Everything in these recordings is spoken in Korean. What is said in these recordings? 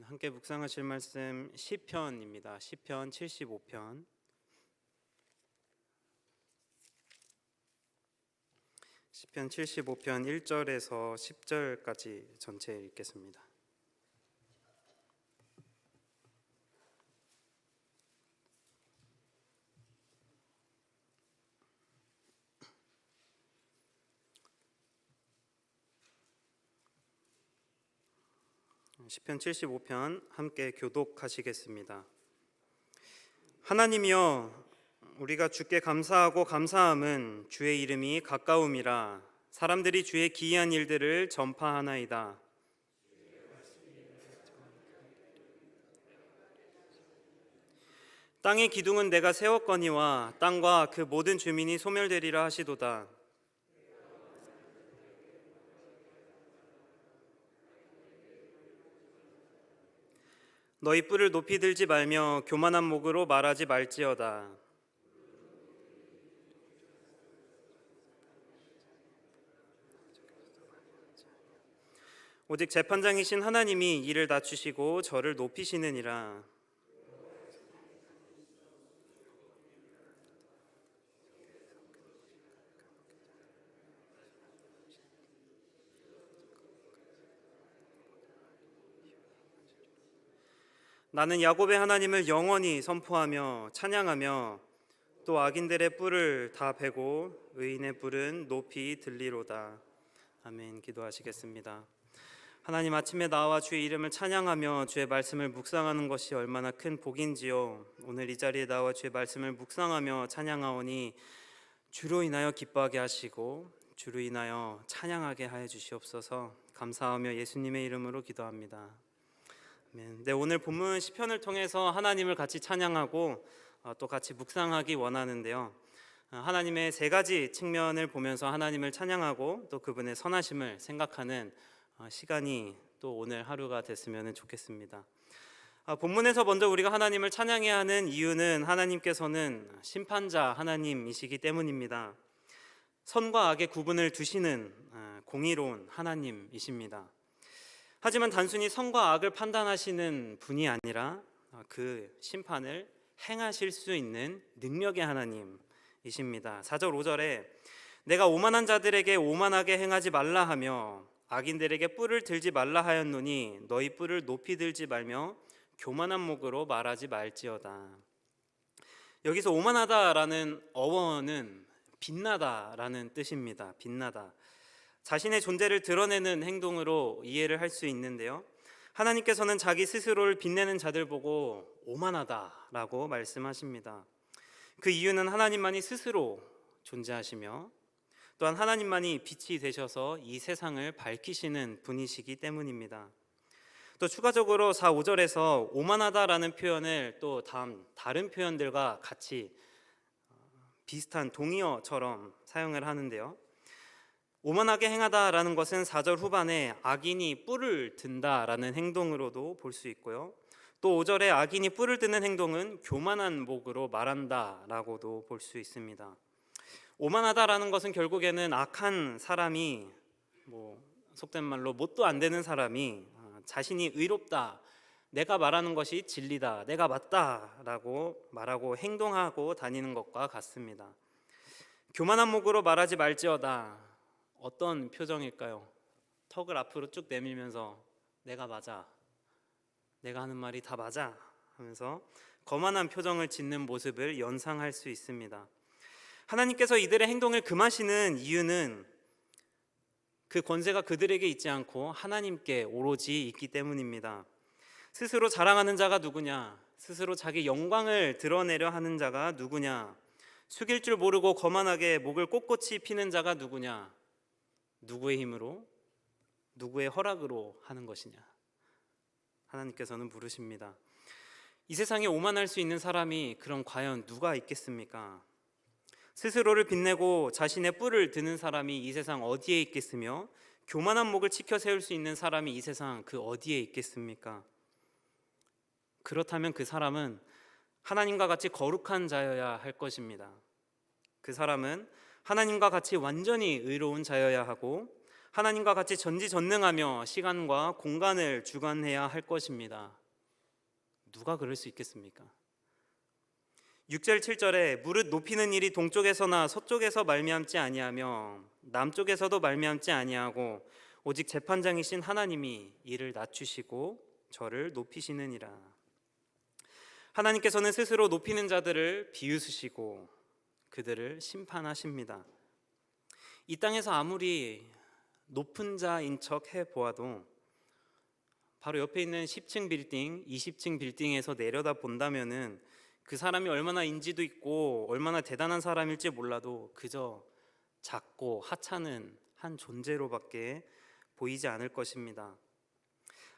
함께 묵상하실 말씀 시편입니다. 시편 75편. 시편 75편 1절에서 10절까지 전체 읽겠습니다. 시편 75편 함께 교독하시겠습니다. 하나님이여, 우리가 주께 감사하고 감사함은 주의 이름이 가까움이라. 사람들이 주의 기이한 일들을 전파하나이다. 땅의 기둥은 내가 세웠거니와 땅과 그 모든 주민이 소멸되리라 하시도다. 너희 뿔을 높이 들지 말며 교만한 목으로 말하지 말지어다. 오직 재판장이신 하나님이 이를 낮추시고 저를 높이시느니라. 나는 야곱의 하나님을 영원히 선포하며 찬양하며 또 악인들의 뿔을 다 베고 의인의 뿔은 높이 들리로다. 아멘. 기도하시겠습니다. 하나님, 아침에 나와 주의 이름을 찬양하며 주의 말씀을 묵상하는 것이 얼마나 큰 복인지요. 오늘 이 자리에 나와 주의 말씀을 묵상하며 찬양하오니 주로 인하여 기뻐하게 하시고 주로 인하여 찬양하게 하여 주시옵소서. 감사하며 예수님의 이름으로 기도합니다. 네, 오늘 본문 시편을 통해서 하나님을 같이 찬양하고 또 같이 묵상하기 원하는데요. 하나님의 세 가지 측면을 보면서 하나님을 찬양하고 또 그분의 선하심을 생각하는 시간이 또 오늘 하루가 됐으면 좋겠습니다. 본문에서 먼저 우리가 하나님을 찬양해야 하는 이유는 하나님께서는 심판자 하나님이시기 때문입니다. 선과 악의 구분을 두시는 공의로운 하나님이십니다. 하지만 단순히 선과 악을 판단하시는 분이 아니라 그 심판을 행하실 수 있는 능력의 하나님이십니다. 4절 5절에 내가 오만한 자들에게 오만하게 행하지 말라 하며 악인들에게 뿔을 들지 말라 하였노니 너희 뿔을 높이 들지 말며 교만한 목으로 말하지 말지어다. 여기서 오만하다라는 어원은 빛나다라는 뜻입니다. 빛나다. 자신의 존재를 드러내는 행동으로 이해를 할 수 있는데요. 하나님께서는 자기 스스로를 빛내는 자들 보고 오만하다라고 말씀하십니다. 그 이유는 하나님만이 스스로 존재하시며 또한 하나님만이 빛이 되셔서 이 세상을 밝히시는 분이시기 때문입니다. 또 추가적으로 4, 5절에서 오만하다라는 표현을 또 다른 표현들과 같이 비슷한 동의어처럼 사용을 하는데요. 오만하게 행하다라는 것은 4절 후반에 악인이 뿔을 든다라는 행동으로도 볼 수 있고요. 또 5절에 악인이 뿔을 드는 행동은 교만한 목으로 말한다라고도 볼 수 있습니다. 오만하다라는 것은 결국에는 악한 사람이 속된 말로 뭣도 안 되는 사람이 자신이 의롭다, 내가 말하는 것이 진리다, 내가 맞다라고 말하고 행동하고 다니는 것과 같습니다. 교만한 목으로 말하지 말지어다. 어떤 표정일까요? 턱을 앞으로 쭉 내밀면서 내가 맞아, 내가 하는 말이 다 맞아 하면서 거만한 표정을 짓는 모습을 연상할 수 있습니다. 하나님께서 이들의 행동을 금하시는 이유는 그 권세가 그들에게 있지 않고 하나님께 오로지 있기 때문입니다. 스스로 자랑하는 자가 누구냐? 스스로 자기 영광을 드러내려 하는 자가 누구냐? 숙일 줄 모르고 거만하게 목을 꼿꼿이 피는 자가 누구냐? 누구의 힘으로, 누구의 허락으로 하는 것이냐? 하나님께서는 물으십니다. 이 세상에 오만할 수 있는 사람이 그럼 과연 누가 있겠습니까? 스스로를 빛내고 자신의 뿔을 드는 사람이 이 세상 어디에 있겠으며 교만한 목을 치켜 세울 수 있는 사람이 이 세상 그 어디에 있겠습니까? 그렇다면 그 사람은 하나님과 같이 거룩한 자여야 할 것입니다. 그 사람은 하나님과 같이 완전히 의로운 자여야 하고 하나님과 같이 전지전능하며 시간과 공간을 주관해야 할 것입니다. 누가 그럴 수 있겠습니까? 6절 7절에 무릇 높이는 일이 동쪽에서나 서쪽에서 말미암지 아니하며 남쪽에서도 말미암지 아니하고 오직 재판장이신 하나님이 이를 낮추시고 저를 높이시느니라. 하나님께서는 스스로 높이는 자들을 비웃으시고 그들을 심판하십니다. 이 땅에서 아무리 높은 자인 척 해보아도 바로 옆에 있는 10층 빌딩, 20층 빌딩에서 내려다 본다면은 그 사람이 얼마나 인지도 있고 얼마나 대단한 사람일지 몰라도 그저 작고 하찮은 한 존재로밖에 보이지 않을 것입니다.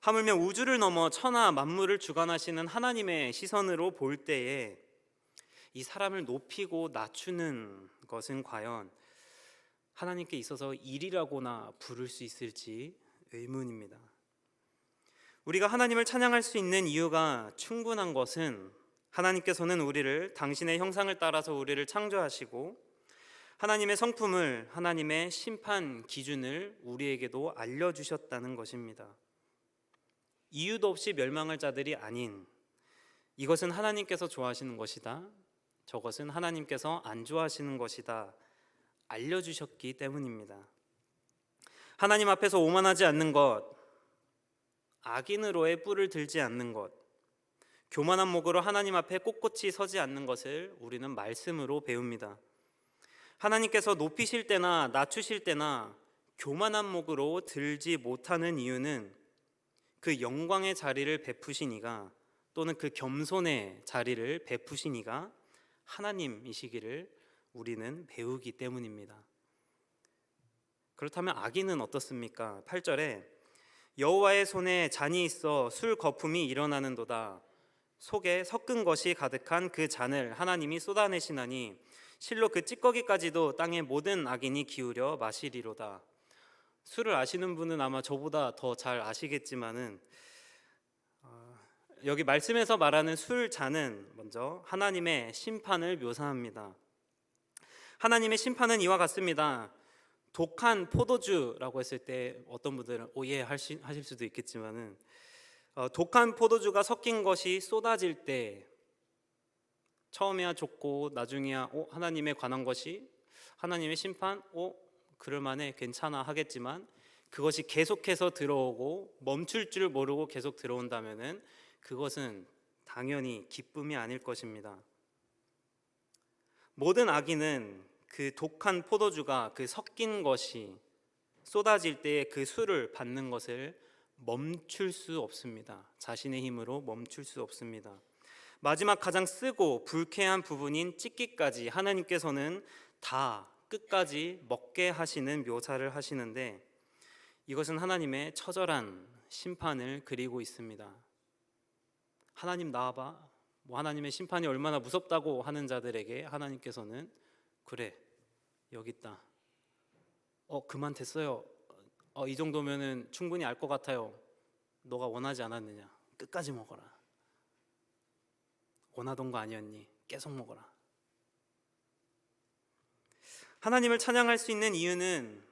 하물며 우주를 넘어 천하 만물을 주관하시는 하나님의 시선으로 볼 때에 이 사람을 높이고 낮추는 것은 과연 하나님께 있어서 일이라고나 부를 수 있을지 의문입니다. 우리가 하나님을 찬양할 수 있는 이유가 충분한 것은 하나님께서는 우리를 당신의 형상을 따라서 우리를 창조하시고 하나님의 성품을, 하나님의 심판 기준을 우리에게도 알려주셨다는 것입니다. 이유도 없이 멸망할 자들이 아닌, 이것은 하나님께서 좋아하시는 것이다, 저것은 하나님께서 안 좋아하시는 것이다 알려주셨기 때문입니다. 하나님 앞에서 오만하지 않는 것, 악인으로의 뿔을 들지 않는 것, 교만한 목으로 하나님 앞에 꼿꼿이 서지 않는 것을 우리는 말씀으로 배웁니다. 하나님께서 높이실 때나 낮추실 때나 교만한 목으로 들지 못하는 이유는 그 영광의 자리를 베푸시니가, 또는 그 겸손의 자리를 베푸시니가 하나님이시기를 우리는 배우기 때문입니다. 그렇다면 악인은 어떻습니까? 8절에 여호와의 손에 잔이 있어 술 거품이 일어나는도다. 속에 섞은 것이 가득한 그 잔을 하나님이 쏟아내시나니 실로 그 찌꺼기까지도 땅의 모든 악인이 기울여 마시리로다. 술을 아시는 분은 아마 저보다 더 잘 아시겠지만은 여기 말씀에서 말하는 술 잔은 먼저 하나님의 심판을 묘사합니다. 하나님의 심판은 이와 같습니다. 독한 포도주라고 했을 때 어떤 분들은 오예 하실 수도 있겠지만은 독한 포도주가 섞인 것이 쏟아질 때 처음에야 좋고 나중에야 하나님에 관한 것이, 하나님의 심판, 그럴만해, 괜찮아 하겠지만 그것이 계속해서 들어오고 멈출 줄 모르고 계속 들어온다면은 그것은 당연히 기쁨이 아닐 것입니다. 모든 악인은 그 독한 포도주가, 그 섞인 것이 쏟아질 때에 그 술을 받는 것을 멈출 수 없습니다. 자신의 힘으로 멈출 수 없습니다. 마지막 가장 쓰고 불쾌한 부분인 찢기까지 하나님께서는 다 끝까지 먹게 하시는 묘사를 하시는데, 이것은 하나님의 처절한 심판을 그리고 있습니다. 하나님 나와봐, 하나님의 심판이 얼마나 무섭다고 하는 자들에게 하나님께서는 그래, 여기 있다, 그만 됐어요, 이 정도면은 충분히 알 것 같아요, 너가 원하지 않았느냐, 끝까지 먹어라, 원하던 거 아니었니, 계속 먹어라. 하나님을 찬양할 수 있는 이유는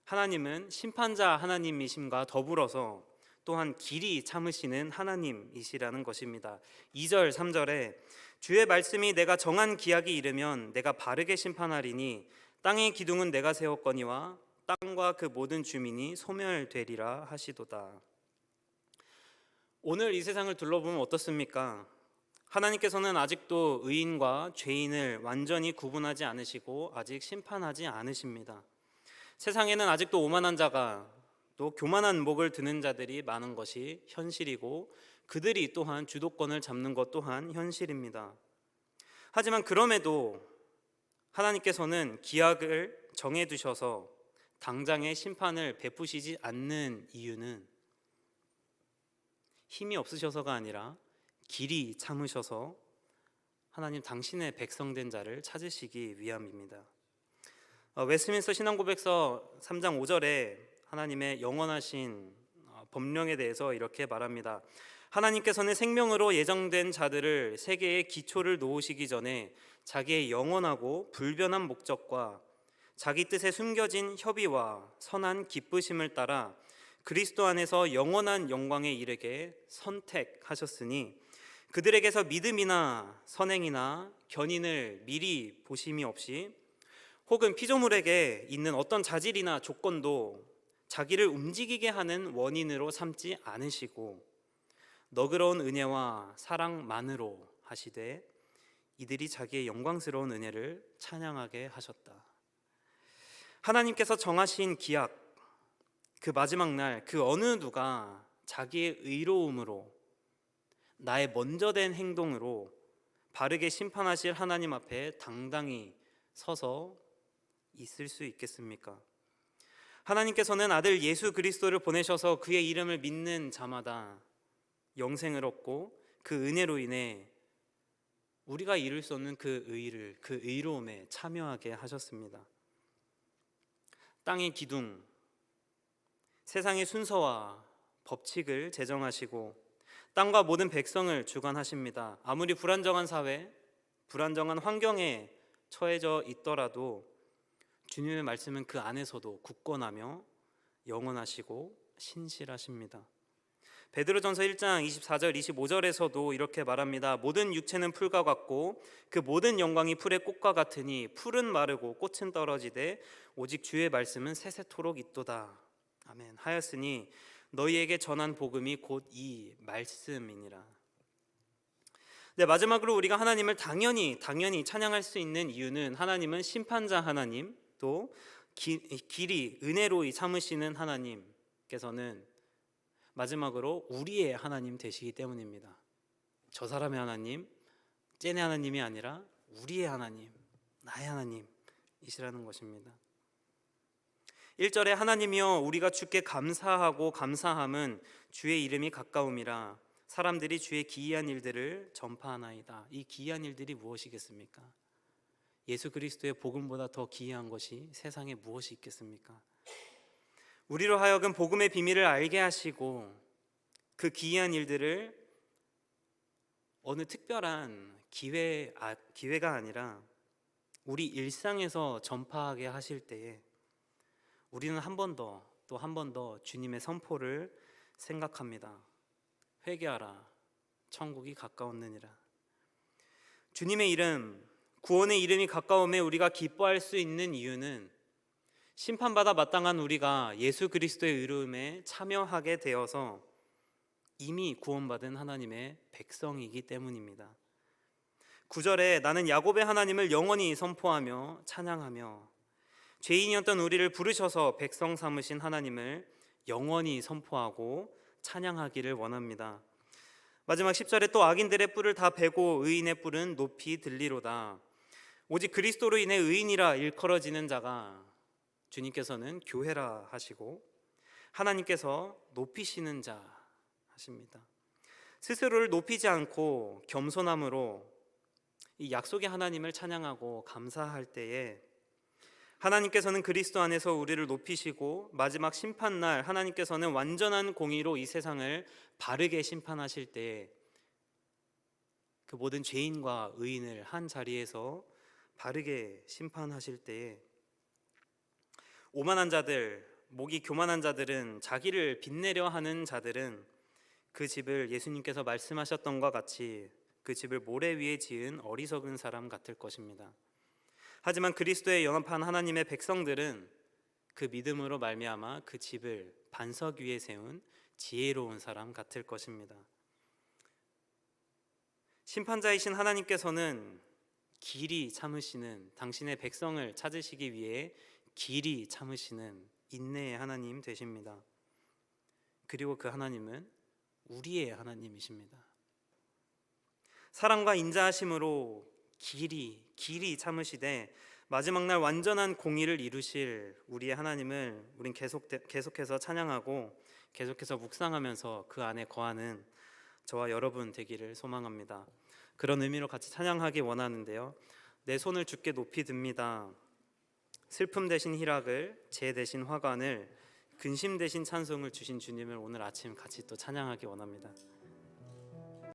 하나님은 심판자 하나님이심과 더불어서 또한 길이 참으시는 하나님이시라는 것입니다. 2절 3절에 주의 말씀이 내가 정한 기약이 이르면 내가 바르게 심판하리니 땅의 기둥은 내가 세웠거니와 땅과 그 모든 주민이 소멸되리라 하시도다. 오늘 이 세상을 둘러보면 어떻습니까? 하나님께서는 아직도 의인과 죄인을 완전히 구분하지 않으시고 아직 심판하지 않으십니다. 세상에는 아직도 오만한 자가, 또 교만한 목을 드는 자들이 많은 것이 현실이고 그들이 또한 주도권을 잡는 것 또한 현실입니다. 하지만 그럼에도 하나님께서는 기약을 정해두셔서 당장의 심판을 베푸시지 않는 이유는 힘이 없으셔서가 아니라 길이 참으셔서 하나님 당신의 백성된 자를 찾으시기 위함입니다. 웨스트민스터 신앙고백서 3장 5절에 하나님의 영원하신 법령에 대해서 이렇게 말합니다. 하나님께서는 생명으로 예정된 자들을 세계의 기초를 놓으시기 전에 자기의 영원하고 불변한 목적과 자기 뜻에 숨겨진 협의와 선한 기쁘심을 따라 그리스도 안에서 영원한 영광에 이르게 선택하셨으니 그들에게서 믿음이나 선행이나 견인을 미리 보심이 없이 혹은 피조물에게 있는 어떤 자질이나 조건도 자기를 움직이게 하는 원인으로 삼지 않으시고 너그러운 은혜와 사랑만으로 하시되 이들이 자기의 영광스러운 은혜를 찬양하게 하셨다. 하나님께서 정하신 기약, 그 마지막 날 그 어느 누가 자기의 의로움으로 나의 먼저 된 행동으로 바르게 심판하실 하나님 앞에 당당히 서서 있을 수 있겠습니까? 하나님께서는 아들 예수 그리스도를 보내셔서 그의 이름을 믿는 자마다 영생을 얻고 그 은혜로 인해 우리가 이룰 수 없는 그 의를, 그 의로움에 참여하게 하셨습니다. 땅의 기둥, 세상의 순서와 법칙을 제정하시고 땅과 모든 백성을 주관하십니다. 아무리 불안정한 사회, 불안정한 환경에 처해져 있더라도 주님의 말씀은 그 안에서도 굳건하며 영원하시고 신실하십니다. 베드로전서 1장 24절 25절에서도 이렇게 말합니다. 모든 육체는 풀과 같고 그 모든 영광이 풀의 꽃과 같으니 풀은 마르고 꽃은 떨어지되 오직 주의 말씀은 세세토록 있도다. 아멘. 하였으니 너희에게 전한 복음이 곧 이 말씀이니라. 네, 마지막으로 우리가 하나님을 당연히 찬양할 수 있는 이유는 하나님은 심판자 하나님, 또 길이 은혜로 참으시는 하나님께서는 마지막으로 우리의 하나님 되시기 때문입니다. 저 사람의 하나님, 쟤네 하나님이 아니라 우리의 하나님, 나의 하나님이시라는 것입니다. 1절에 하나님이여 우리가 주께 감사하고 감사함은 주의 이름이 가까움이라 사람들이 주의 기이한 일들을 전파하나이다. 이 기이한 일들이 무엇이겠습니까? 예수 그리스도의 복음보다 더 기이한 것이 세상에 무엇이 있겠습니까? 우리로 하여금 복음의 비밀을 알게 하시고 그 기이한 일들을 어느 특별한 기회가 아니라 우리 일상에서 전파하게 하실 때에 우리는 한 번 더 또 한 번 더 주님의 선포를 생각합니다. 회개하라, 천국이 가까웠느니라. 주님의 이름, 구원의 이름이 가까움에 우리가 기뻐할 수 있는 이유는 심판받아 마땅한 우리가 예수 그리스도의 의로움에 참여하게 되어서 이미 구원받은 하나님의 백성이기 때문입니다. 9절에 나는 야곱의 하나님을 영원히 선포하며 찬양하며 죄인이었던 우리를 부르셔서 백성 삼으신 하나님을 영원히 선포하고 찬양하기를 원합니다. 마지막 10절에 또 악인들의 뿔을 다 베고 의인의 뿔은 높이 들리로다. 오직 그리스도로 인해 의인이라 일컬어지는 자가 주님께서는 교회라 하시고 하나님께서 높이시는 자 하십니다. 스스로를 높이지 않고 겸손함으로 이 약속의 하나님을 찬양하고 감사할 때에 하나님께서는 그리스도 안에서 우리를 높이시고 마지막 심판날 하나님께서는 완전한 공의로 이 세상을 바르게 심판하실 때에 그 모든 죄인과 의인을 한 자리에서 바르게 심판하실 때에 오만한 자들, 목이 교만한 자들은, 자기를 빛내려 하는 자들은 그 집을 예수님께서 말씀하셨던 것 같이 그 집을 모래 위에 지은 어리석은 사람 같을 것입니다. 하지만 그리스도의 연합한 하나님의 백성들은 그 믿음으로 말미암아 그 집을 반석 위에 세운 지혜로운 사람 같을 것입니다. 심판자이신 하나님께서는 길이 참으시는, 당신의 백성을 찾으시기 위해 길이 참으시는 인내의 하나님 되십니다. 그리고 그 하나님은 우리의 하나님이십니다. 사랑과 인자하심으로 길이 참으시되 마지막 날 완전한 공의를 이루실 우리의 하나님을 우린 계속해서 찬양하고 계속해서 묵상하면서 그 안에 거하는 저와 여러분 되기를 소망합니다. 그런 의미로 같이 찬양하기 원하는데요. 내 손을 주께 높이 듭니다. 슬픔 대신 희락을, 재 대신 화관을, 근심 대신 찬송을 주신 주님을 오늘 아침 같이 또 찬양하기 원합니다.